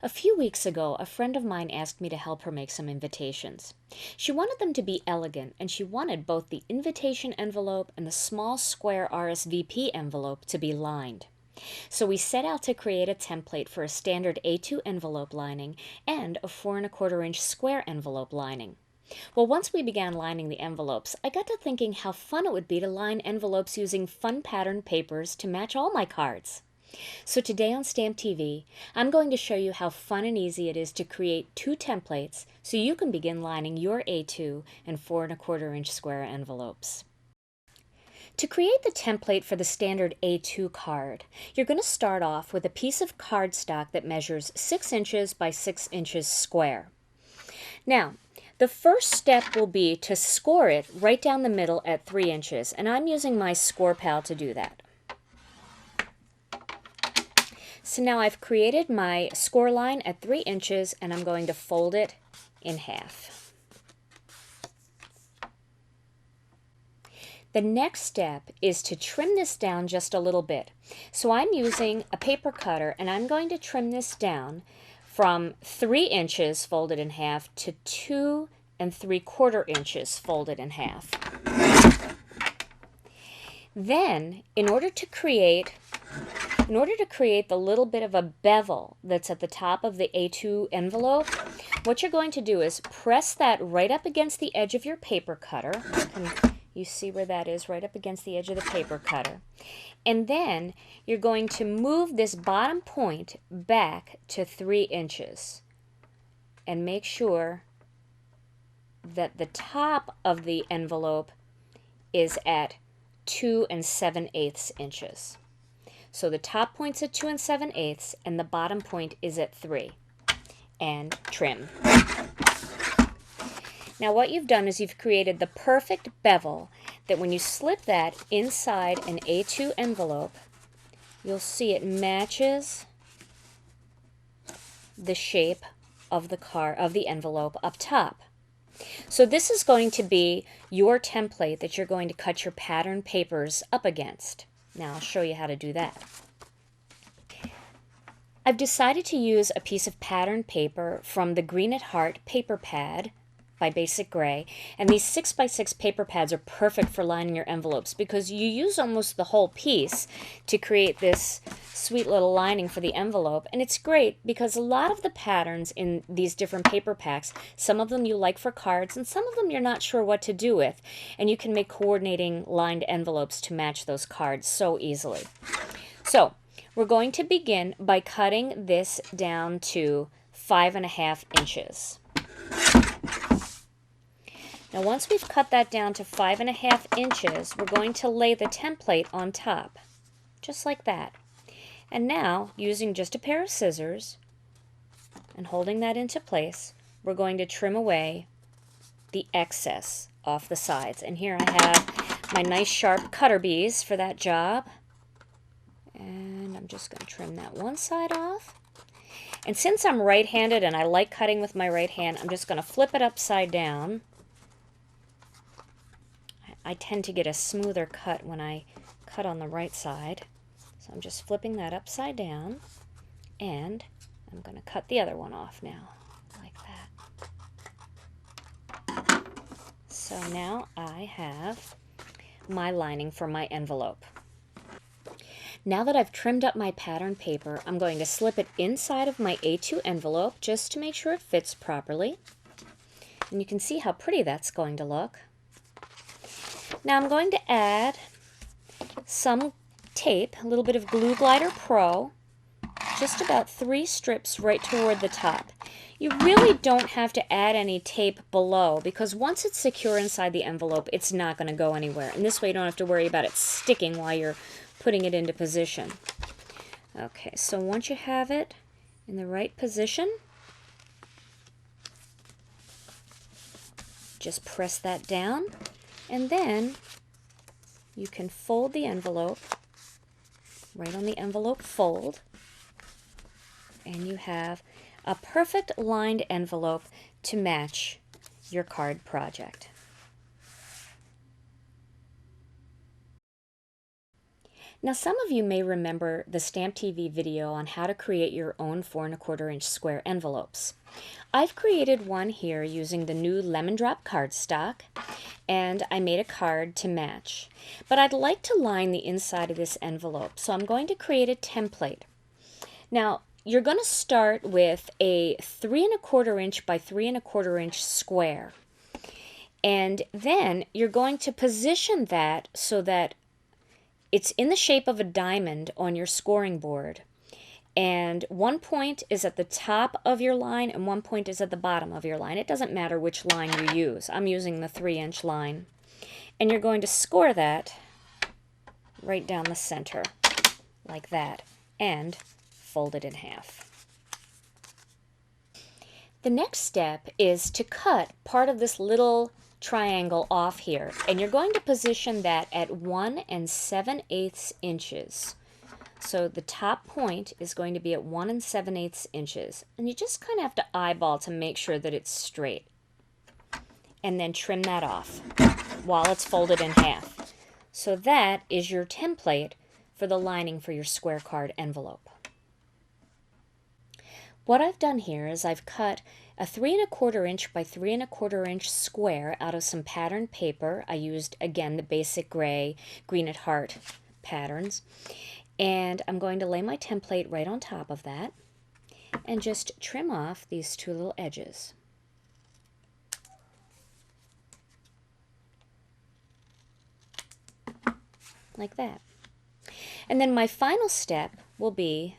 A few weeks ago, a friend of mine asked me to help her make some invitations. She wanted them to be elegant, and she wanted both the invitation envelope and the small square RSVP envelope to be lined. So we set out to create a template for a standard A2 envelope lining and a 4¼ inch square envelope lining. Well, once we began lining the envelopes, I got to thinking how fun it would be to line envelopes using fun patterned papers to match all my cards. So today on Stamp TV, I'm going to show you how fun and easy it is to create two templates so you can begin lining your A2 and 4¼ inch square envelopes. To create the template for the standard A2 card, you're going to start off with a piece of cardstock that measures 6 inches by 6 inches square. Now, the first step will be to score it right down the middle at 3 inches, and I'm using my Score Pal to do that. So now I've created my score line at 3 inches, and I'm going to fold it in half. The next step is to trim this down just a little bit. So I'm using a paper cutter, and I'm going to trim this down from 3 inches folded in half to 2 3/4 inches folded in half. Then, in order to create the little bit of a bevel that's at the top of the A2 envelope, what you're going to do is press that right up against the edge of your paper cutter. And you see where that is, right up against the edge of the paper cutter. And then you're going to move this bottom point back to 3 inches. And make sure that the top of the envelope is at 2 7/8 inches. So the top point's at 2 7/8 and the bottom point is at 3. And trim. Now what you've done is you've created the perfect bevel that when you slip that inside an A2 envelope, you'll see it matches the shape of the envelope up top. So this is going to be your template that you're going to cut your pattern papers up against. Now I'll show you how to do that. I've decided to use a piece of pattern paper from the Green at Heart paper pad by Basic Gray, and these 6x6 paper pads are perfect for lining your envelopes because you use almost the whole piece to create this sweet little lining for the envelope. And it's great because a lot of the patterns in these different paper packs, some of them you like for cards and some of them you're not sure what to do with, and you can make coordinating lined envelopes to match those cards so easily. So we're going to begin by cutting this down to 5½ inches. Now once we've cut that down to 5½ inches, we're going to lay the template on top, just like that. And now, using just a pair of scissors and holding that into place, we're going to trim away the excess off the sides. And here I have my nice sharp cutter bees for that job. And I'm just going to trim that one side off. And since I'm right-handed and I like cutting with my right hand, I'm just going to flip it upside down. I tend to get a smoother cut when I cut on the right side. So I'm just flipping that upside down, and I'm going to cut the other one off now, like that. So now I have my lining for my envelope. Now that I've trimmed up my pattern paper, I'm going to slip it inside of my A2 envelope just to make sure it fits properly. And you can see how pretty that's going to look. Now I'm going to add some tape, a little bit of Glue Glider Pro, just about 3 strips right toward the top. You really don't have to add any tape below because once it's secure inside the envelope, it's not going to go anywhere. And this way you don't have to worry about it sticking while you're putting it into position. Okay, so once you have it in the right position, just press that down. And then you can fold the envelope right on the envelope fold, and you have a perfect lined envelope to match your card project. Now, some of you may remember the Stamp TV video on how to create your own 4¼ inch square envelopes. I've created one here using the new Lemon Drop cardstock, and I made a card to match. But I'd like to line the inside of this envelope, so I'm going to create a template. Now, you're going to start with a 3¼ inch by 3¼ inch square. And then you're going to position that so that it's in the shape of a diamond on your scoring board. And one point is at the top of your line and one point is at the bottom of your line. It doesn't matter which line you use. I'm using the 3-inch line. And you're going to score that right down the center, like that, and fold it in half. The next step is to cut part of this little triangle off here, and you're going to position that at 1 7/8 inches. So the top point is going to be at 1 7/8 inches, and you just kind of have to eyeball to make sure that it's straight, and then trim that off while it's folded in half. So that is your template for the lining for your square card envelope. What I've done here is I've cut a 3¼ inch by 3¼ inch square out of some patterned paper. I used, again, the basic gray Green at Heart patterns. And I'm going to lay my template right on top of that and just trim off these two little edges. Like that. And then my final step will be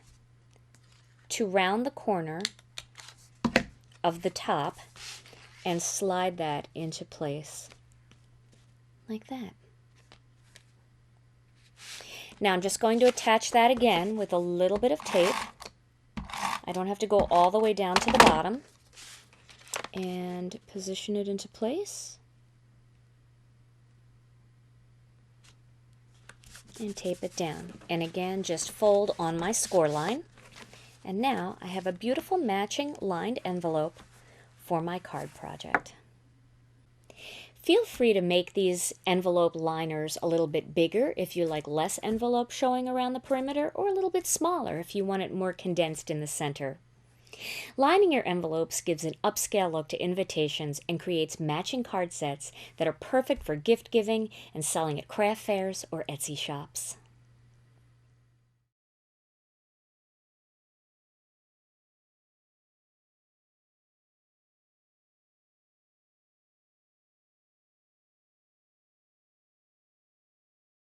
to round the corner of the top and slide that into place like that. Now I'm just going to attach that again with a little bit of tape. I don't have to go all the way down to the bottom, and position it into place and tape it down. And again, just fold on my score line. And now I have a beautiful matching lined envelope for my card project. Feel free to make these envelope liners a little bit bigger if you like less envelope showing around the perimeter, or a little bit smaller if you want it more condensed in the center. Lining your envelopes gives an upscale look to invitations and creates matching card sets that are perfect for gift giving and selling at craft fairs or Etsy shops.